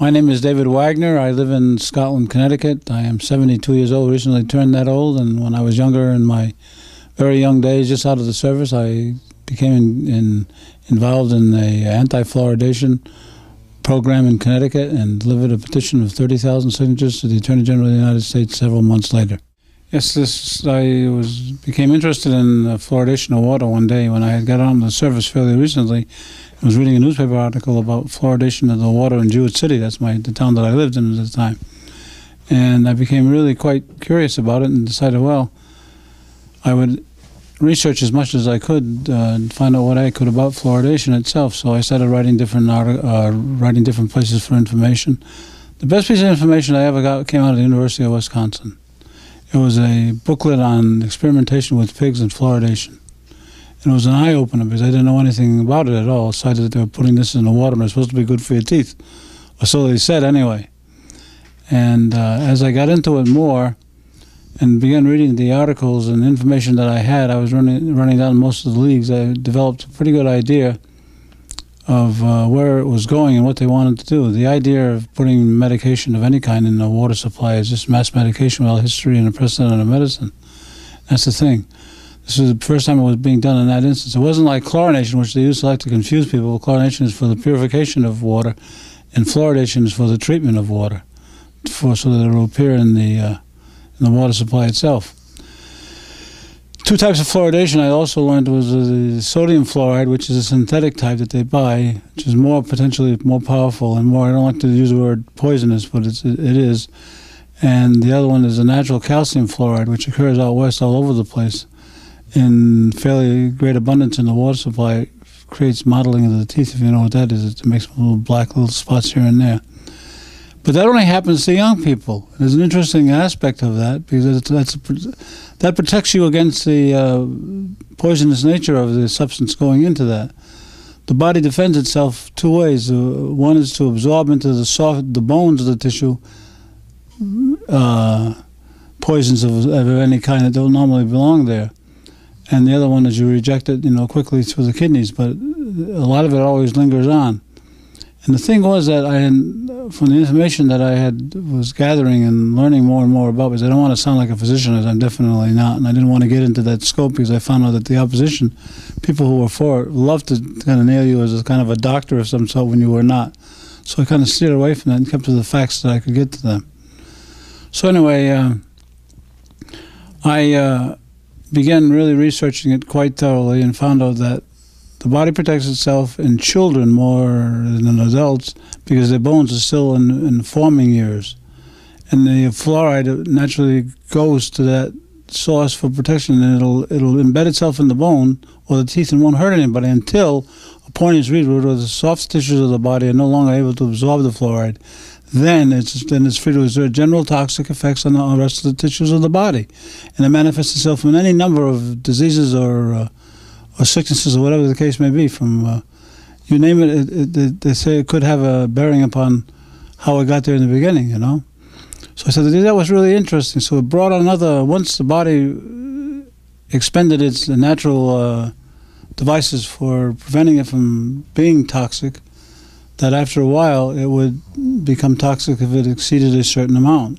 My name is David Wagner. I live in Scotland, Connecticut. I am 72 years old, recently turned that old, and when I was younger, in my very young days, just out of the service, I became involved in the anti-fluoridation program in Connecticut and delivered a petition of 30,000 signatures to the Attorney General of the United States several months later. Yes, I became interested in fluoridation of water one day when I had got on the service fairly recently. I was reading a newspaper article about fluoridation of the water in Jewett City. That's the town that I lived in at the time. And I became really quite curious about it and decided, well, I would research as much as I could and find out what I could about fluoridation itself. So I started writing different places for information. The best piece of information I ever got came out of the University of Wisconsin. It was a booklet on experimentation with pigs and fluoridation. And it was an eye-opener because I didn't know anything about it at all, aside that they were putting this in the water and it's supposed to be good for your teeth. Or so they said anyway. And as I got into it more and began reading the articles and information that I had, I was running down most of the leagues. I developed a pretty good idea of where it was going and what they wanted to do. The idea of putting medication of any kind in the water supply is just mass medication without history and a precedent of medicine. That's the thing. This was the first time it was being done in that instance. It wasn't like chlorination, which they used to like to confuse people. Chlorination is for the purification of water, and fluoridation is for the treatment of water, so that it will appear in the water supply itself. Two types of fluoridation I also learned was the sodium fluoride, which is a synthetic type that they buy, which is potentially more powerful and more, I don't like to use the word poisonous, but it is. And the other one is the natural calcium fluoride, which occurs out west all over the place in fairly great abundance in the water supply. It creates mottling of the teeth, if you know what that is. It makes little spots here and there. But that only happens to young people. There's an interesting aspect of that because that protects you against the poisonous nature of the substance going into that. The body defends itself two ways. One is to absorb into the bones of the tissue poisons of any kind that don't normally belong there. And the other one is you reject it, quickly through the kidneys, but a lot of it always lingers on. And the thing was that from the information that I was gathering and learning more and more about, because I don't want to sound like a physician, as I'm definitely not, and I didn't want to get into that scope because I found out that the opposition, people who were for it, loved to kind of nail you as a kind of a doctor of some sort when you were not. So I kind of steered away from that and kept to the facts that I could get to them. So anyway, I began really researching it quite thoroughly and found out that the body protects itself in children more than adults because their bones are still in forming years. And the fluoride naturally goes to that source for protection, and it'll embed itself in the bone or the teeth and won't hurt anybody until a point is reached where the soft tissues of the body are no longer able to absorb the fluoride. Then it's free to exert general toxic effects on the rest of the tissues of the body. And it manifests itself in any number of diseases or sicknesses or whatever the case may be. From you name it, they say it could have a bearing upon how it got there in the beginning, So I said that was really interesting. So it brought on once the body expended its natural devices for preventing it from being toxic, that after a while it would become toxic if it exceeded a certain amount,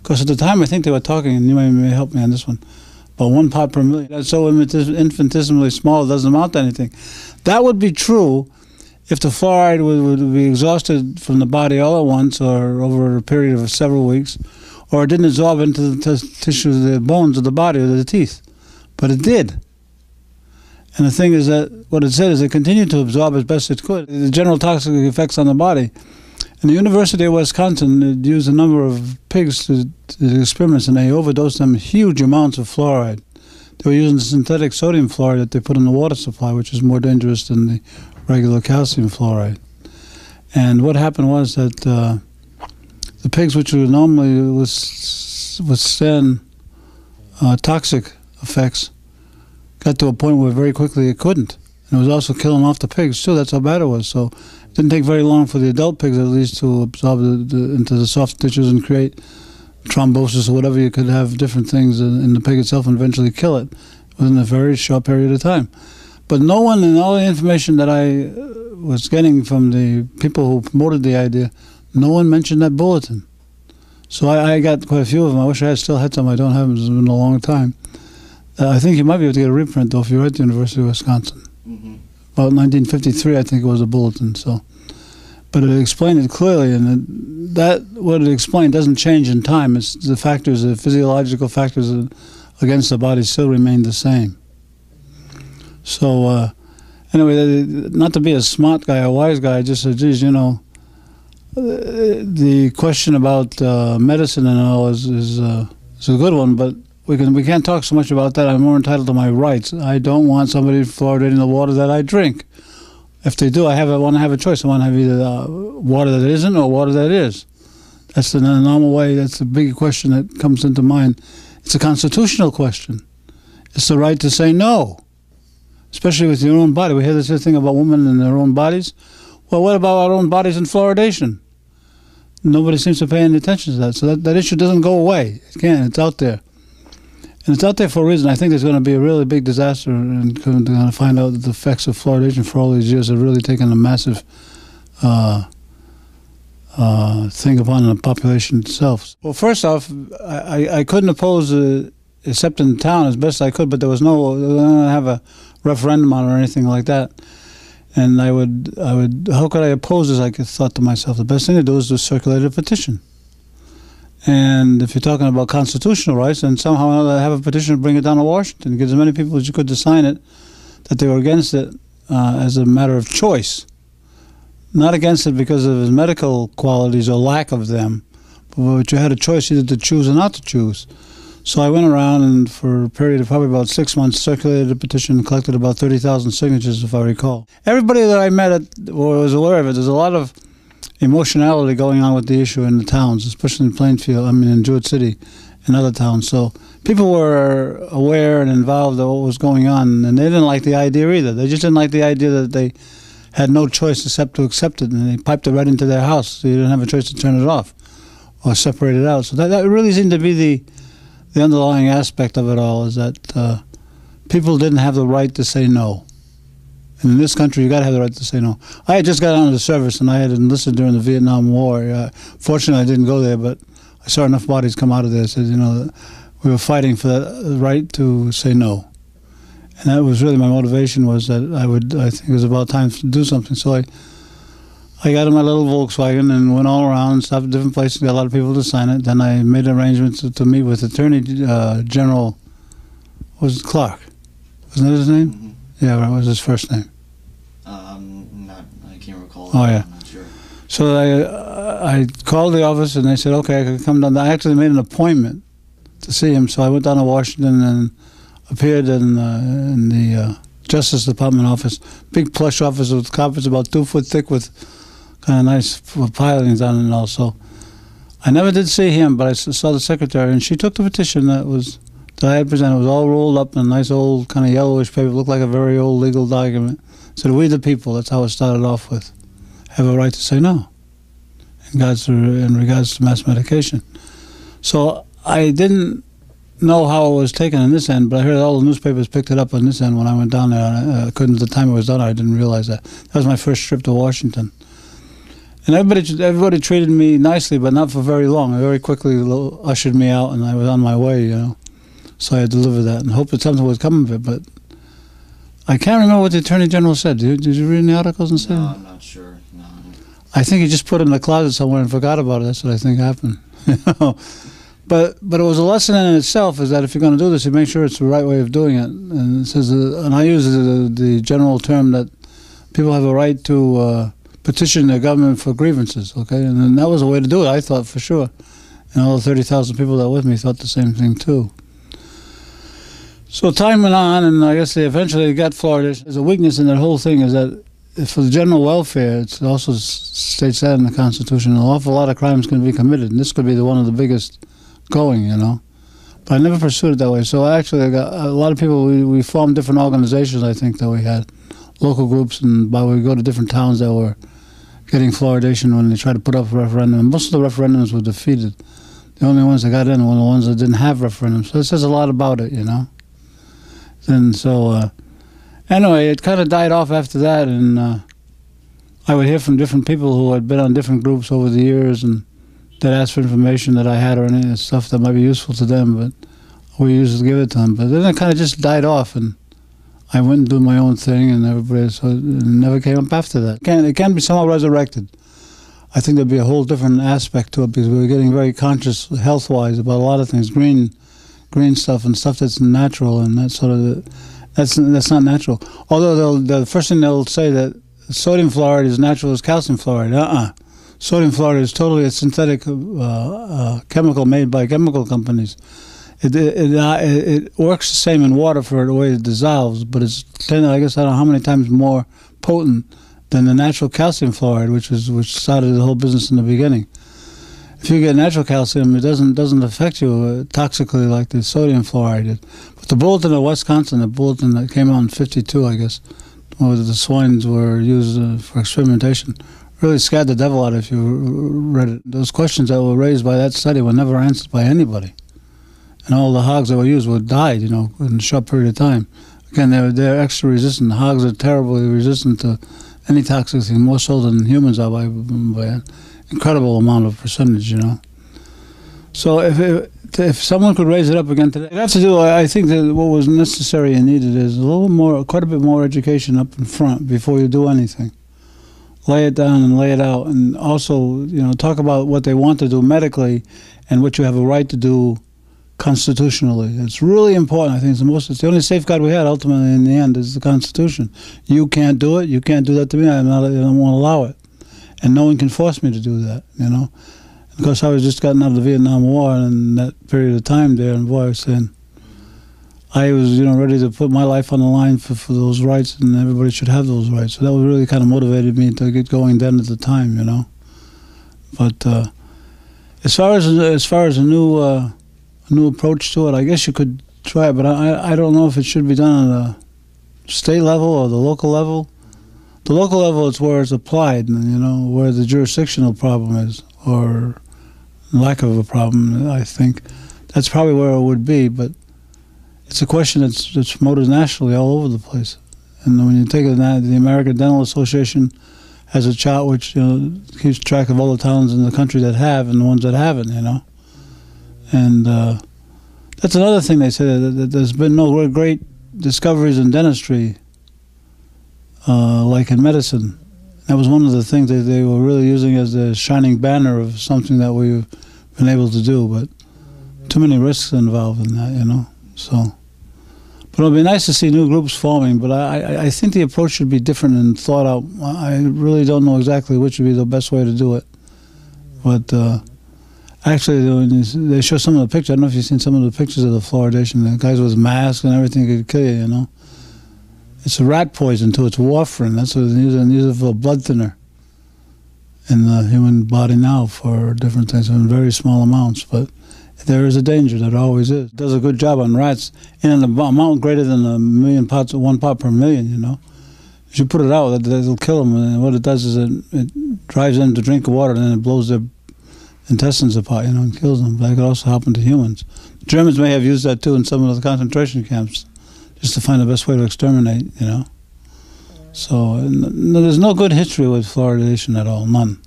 Because at the time I think they were talking, and you may help me on this one, about 1 part per million. That's so infinitesimally small, it doesn't amount to anything. That would be true if the fluoride would be exhausted from the body all at once or over a period of several weeks, or it didn't absorb into the tissue, the bones of the body or the teeth. But it did. And the thing is that what it said is it continued to absorb as best it could the general toxic effects on the body. And the University of Wisconsin used a number of pigs to experiments, and they overdosed them huge amounts of fluoride. They were using synthetic sodium fluoride that they put in the water supply, which is more dangerous than the regular calcium fluoride. And what happened was that the pigs, which would normally withstand toxic effects, got to a point where very quickly it couldn't. And it was also killing off the pigs, too. That's how bad it was. So it didn't take very long for the adult pigs, at least, to absorb into the soft tissues and create thrombosis or whatever. You could have different things in the pig itself and eventually kill it within a very short period of time. But no one, in all the information that I was getting from the people who promoted the idea, No one mentioned that bulletin. So I got quite a few of them. I wish I still had some. I don't have them. It's been a long time. I think you might be able to get a reprint, though, if you're at the University of Wisconsin. About 1953, I think it was a bulletin. So, but it explained it clearly, and what it explained doesn't change in time. It's the factors, the physiological factors against the body still remain the same. So, anyway, not to be a smart guy, a wise guy, I just said, geez, you know, the question about medicine and all is a good one, but we can't talk so much about that. I'm more entitled to my rights. I don't want somebody fluoridating the water that I drink. If they do, I want to have a choice. I want to have either water that isn't or water that is. That's the normal way. That's the big question that comes into mind. It's a constitutional question. It's the right to say no, especially with your own body. We hear this thing about women and their own bodies. Well, what about our own bodies and fluoridation? Nobody seems to pay any attention to that. So that issue doesn't go away. It can't. It's out there. And it's out there for a reason. I think there's going to be a really big disaster, and they're going to find out that the effects of fluoridation for all these years have really taken a massive thing upon the population itself. Well, first off, I couldn't oppose it except in town as best I could, but there was they don't have a referendum on it or anything like that. And I would, how could I oppose this? I thought to myself, the best thing to do is to circulate a petition. And if you're talking about constitutional rights, then somehow or another have a petition to bring it down to Washington, get as many people as you could to sign it, that they were against it as a matter of choice. Not against it because of his medical qualities or lack of them, but you had a choice either to choose or not to choose. So I went around and for a period of probably about 6 months circulated a petition and collected about 30,000 signatures, if I recall. Everybody that I met was aware of it. There's a lot of emotionality going on with the issue in the towns, especially in Plainfield, in Jewett City and other towns. So people were aware and involved of what was going on, and they didn't like the idea either. They just didn't like the idea that they had no choice except to accept it, and they piped it right into their house, so you didn't have a choice to turn it off or separate it out. So that really seemed to be the underlying aspect of it all, is that people didn't have the right to say no. And in this country, you got to have the right to say no. I had just got out of the service, and I had enlisted during the Vietnam War. Fortunately, I didn't go there, but I saw enough bodies come out of there. Said, you know, we were fighting for the right to say no, and that was really my motivation. Was that I think it was about time to do something. So I got in my little Volkswagen and went all around, stopped at different places, got a lot of people to sign it. Then I made arrangements to meet with Attorney General. Was it Clark? Wasn't that his name? Mm-hmm. Yeah, what was his first name? I can't recall. Oh, yeah. I'm not sure. So I called the office, and they said, okay, I could come down. I actually made an appointment to see him, so I went down to Washington and appeared in the Justice Department office. Big plush office with carpets about 2 foot thick with kind of nice pilings on it and all. So I never did see him, but I saw the secretary, and she took the petition that I had presented. It was all rolled up in a nice old kind of yellowish paper. It looked like a very old legal document. It said, we the people, that's how it started off with, have a right to say no in regards to mass medication. So I didn't know how it was taken on this end, but I heard all the newspapers picked it up on this end when I went down there. I couldn't, at the time it was done, I didn't realize that. That was my first trip to Washington. And everybody treated me nicely, but not for very long. They very quickly ushered me out, and I was on my way, you know. So I delivered that and hoped that something would come of it, but I can't remember what the Attorney General said. Did you read any articles and say? No, I'm not sure. No. I think he just put it in the closet somewhere and forgot about it. That's what I think happened. But it was a lesson in itself, is that if you're going to do this, you make sure it's the right way of doing it. And it says, and I use the general term that people have a right to petition their government for grievances. Okay, and that was a way to do it. I thought for sure, and all the 30,000 people that were with me thought the same thing too. So time went on, and I guess they eventually got fluoridation. There's a weakness in that whole thing, is that for the general welfare, it also states that in the Constitution, an awful lot of crimes can be committed, and this could be one of the biggest going, you know. But I never pursued it that way. So actually, I got a lot of people, we formed different organizations, I think, that we had, local groups, and we would go to different towns that were getting fluoridation when they tried to put up a referendum. And most of the referendums were defeated. The only ones that got in were the ones that didn't have referendums. So it says a lot about it, you know. And so, anyway, it kind of died off after that, and I would hear from different people who had been on different groups over the years and that asked for information that I had or any stuff that might be useful to them, but we used to give it to them. But then it kind of just died off, and I went and do my own thing, and everybody never came up after that. It can be somehow resurrected. I think there'd be a whole different aspect to it because we were getting very conscious health-wise about a lot of things, green stuff and stuff that's natural, and that sort of that's not natural. Although the first thing they'll say that sodium fluoride is natural as calcium fluoride. Sodium fluoride is totally a synthetic chemical made by chemical companies. It works the same in water for the way it dissolves, but it's I guess I don't know how many times more potent than the natural calcium fluoride, which started the whole business in the beginning. If you get natural calcium, it doesn't affect you toxically like the sodium fluoride. But the bulletin of Wisconsin, the bulletin that came out in '52, I guess, where the swines were used for experimentation, really scared the devil out if you read it. Those questions that were raised by that study were never answered by anybody. And all the hogs that were used would die, in a short period of time. Again, they're extra resistant. The hogs are terribly resistant to any toxic thing, more so than humans are by an incredible amount of percentage, So if someone could raise it up again today, they'd have to do, I think that what was necessary and needed is quite a bit more education up in front before you do anything. Lay it down and lay it out, and also, talk about what they want to do medically and what you have a right to do constitutionally. It's really important. I think it's the only safeguard we had ultimately in the end is the Constitution. You can't do it. You can't do that to me. I don't want to allow it, and no one can force me to do that. Because I was just gotten out of the Vietnam War, and that period of time there, and boy, I was saying, I was ready to put my life on the line for those rights, and everybody should have those rights. So that was really kind of motivated me to get going then at the time, But as far as a new approach to it, I guess you could try it, but I don't know if it should be done at a state level or the local level. The local level is where it's applied, where the jurisdictional problem is, or lack of a problem, I think. That's probably where it would be, but it's a question that's promoted nationally all over the place. And when you take it, the American Dental Association has a chart which keeps track of all the towns in the country that have and the ones that haven't, And that's another thing they say, that there's been no great discoveries in dentistry like in medicine. That was one of the things that they were really using as the shining banner of something that we've been able to do, but too many risks involved in that, So, but it would be nice to see new groups forming, but I think the approach should be different and thought out. I really don't know exactly which would be the best way to do it. But actually, they show some of the pictures. I don't know if you've seen some of the pictures of the fluoridation. The guys with masks and everything could kill you, It's a rat poison, too. It's warfarin. That's what they use it for a blood thinner in the human body now for different things in very small amounts. But there is a danger. There always is. It does a good job on rats in an amount greater than 1 part per million, If you put it out, it'll kill them. And what it does is it drives them to drink water, and then it blows their intestines apart, and kills them. But that could also happen to humans. The Germans may have used that, too, in some of the concentration camps, just to find the best way to exterminate, So there's no good history with fluoridation at all, none.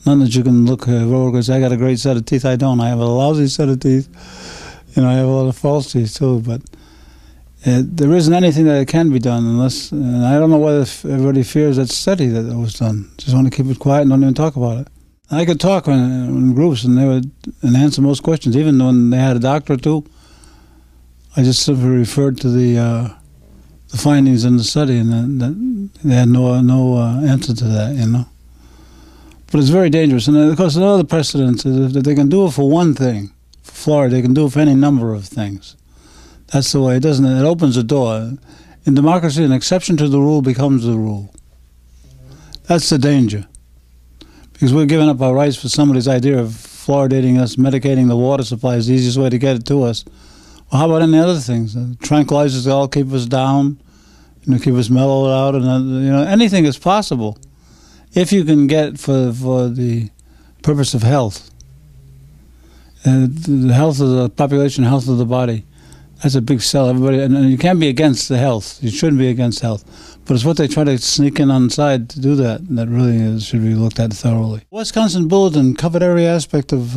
None that you can look over and say, I got a great set of teeth. I don't. I have a lousy set of teeth. I have a lot of false teeth, too. But there isn't anything that can be done unless, and I don't know whether everybody fears that study that it was done. Just want to keep it quiet and don't even talk about it. I could talk in groups, and they would answer most questions. Even when they had a doctor or two, I just simply referred to the findings in the study, and they had no answer to that, But it's very dangerous. And of course, another precedent is that they can do it for one thing, for fluoride. They can do it for any number of things. That's the way it doesn't. It opens a door. In democracy, an exception to the rule becomes the rule. That's the danger. Because we're giving up our rights for somebody's idea of fluoridating us, medicating the water supply is the easiest way to get it to us. Well, how about any other things? Tranquilizers all keep us down, keep us mellowed out, and anything is possible if you can get for the purpose of health, the health of the population, health of the body. That's a big sell. Everybody, and you can't be against the health. You shouldn't be against health. But it's what they try to sneak in on the side to do that really should be looked at thoroughly. Wisconsin Bulletin covered every aspect of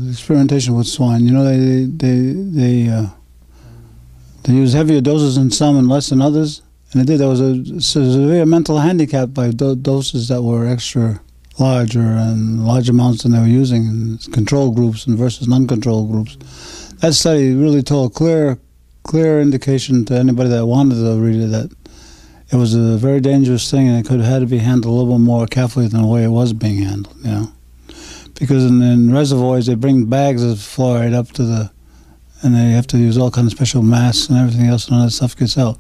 experimentation with swine. You know, they use heavier doses in some and less in others. And there was a severe mental handicap by doses that were extra larger and large amounts than they were using in control groups and versus non-control groups. That study really told a clear indication to anybody that wanted to read it that it was a very dangerous thing, and it could have had to be handled a little bit more carefully than the way it was being handled, you know. Because in reservoirs, they bring bags of fluoride up to and they have to use all kinds of special masks and everything else, and all that stuff gets out.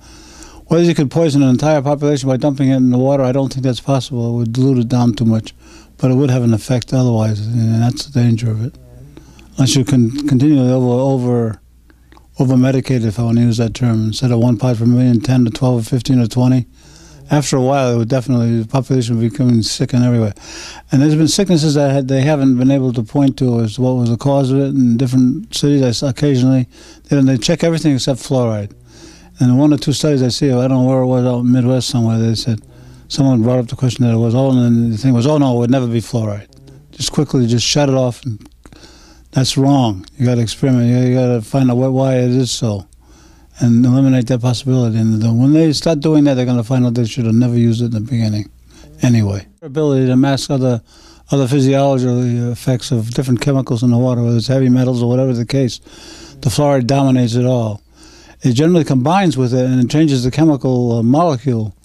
Whether you could poison an entire population by dumping it in the water, I don't think that's possible. It would dilute it down too much. But it would have an effect otherwise, and that's the danger of it. Unless you can continually over-medicate, if I want to use that term, instead of 1 part per million, 10 to 12 or 15 or 20. After a while, it would definitely, the population would be becoming sick and everywhere. And there's been sicknesses that they haven't been able to point to as what was the cause of it in different cities. I saw occasionally, they check everything except fluoride. And in 1 or 2 studies I see, I don't know where it was, out in the Midwest somewhere, they said, someone brought up the question that it was, and then the thing was, no, it would never be fluoride. Just quickly, just shut it off. And that's wrong. You got to experiment. You got to find out why it is so, and eliminate that possibility. And when they start doing that, they're going to find out they should have never used it in the beginning. Anyway, ability to mask other physiological effects of different chemicals in the water, whether it's heavy metals or whatever the case, the fluoride dominates it all. It generally combines with it, and it changes the chemical molecule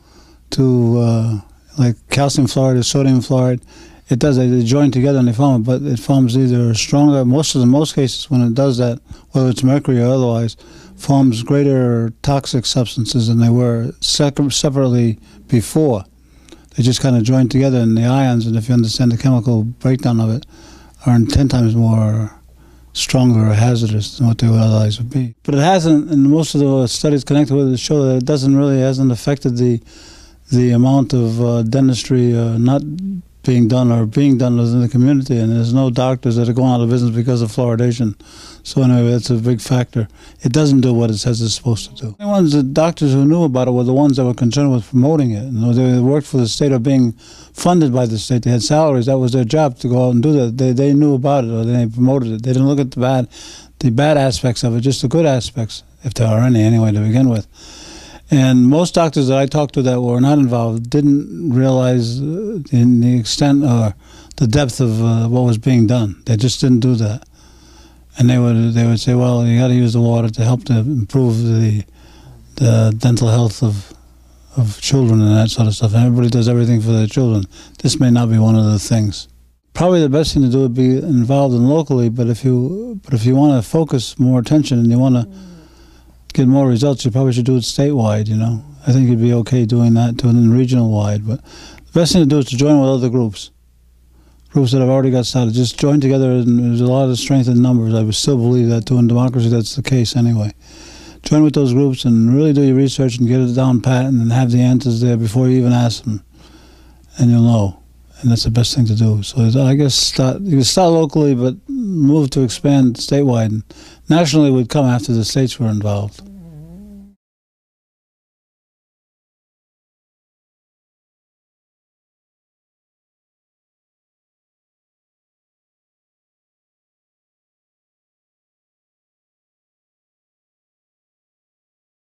to like calcium fluoride or sodium fluoride. It does. They join together and they form it, but it forms either stronger. In most cases, when it does that, whether it's mercury or otherwise, forms greater toxic substances than they were separately before. They just kind of join together, and the ions, and if you understand the chemical breakdown of it, are 10 times more stronger or hazardous than what they would otherwise would be. But it hasn't, and most of the studies connected with it show that it hasn't affected the amount of dentistry not being done or being done within the community, and there's no doctors that are going out of business because of fluoridation. So anyway, that's a big factor. It doesn't do what it says it's supposed to do. The doctors who knew about it were the ones that were concerned with promoting it. They worked for the state or being funded by the state. They had salaries. That was their job, to go out and do that. They knew about it, or they promoted it. They didn't look at the bad aspects of it, just the good aspects, if there are any anyway to begin with. And most doctors that I talked to that were not involved didn't realize in the extent or the depth of what was being done. They just didn't do that. And they would say, well, you got to use the water to help to improve the dental health of children and that sort of stuff. And everybody does everything for their children. This may not be one of the things. Probably the best thing to do would be involved in locally. But if you want to focus more attention and you want to get more results, you probably should do it statewide, you know. I think you'd be okay doing that, doing it regional wide. But the best thing to do is to join with other groups that have already got started. Just join together, and there's a lot of strength in numbers. I would still believe that, too. In democracy, that's the case anyway. Join with those groups and really do your research and get it down pat and have the answers there before you even ask them. And you'll know. And that's the best thing to do. So I guess you can start locally, but move to expand statewide. And nationally would come after the states were involved.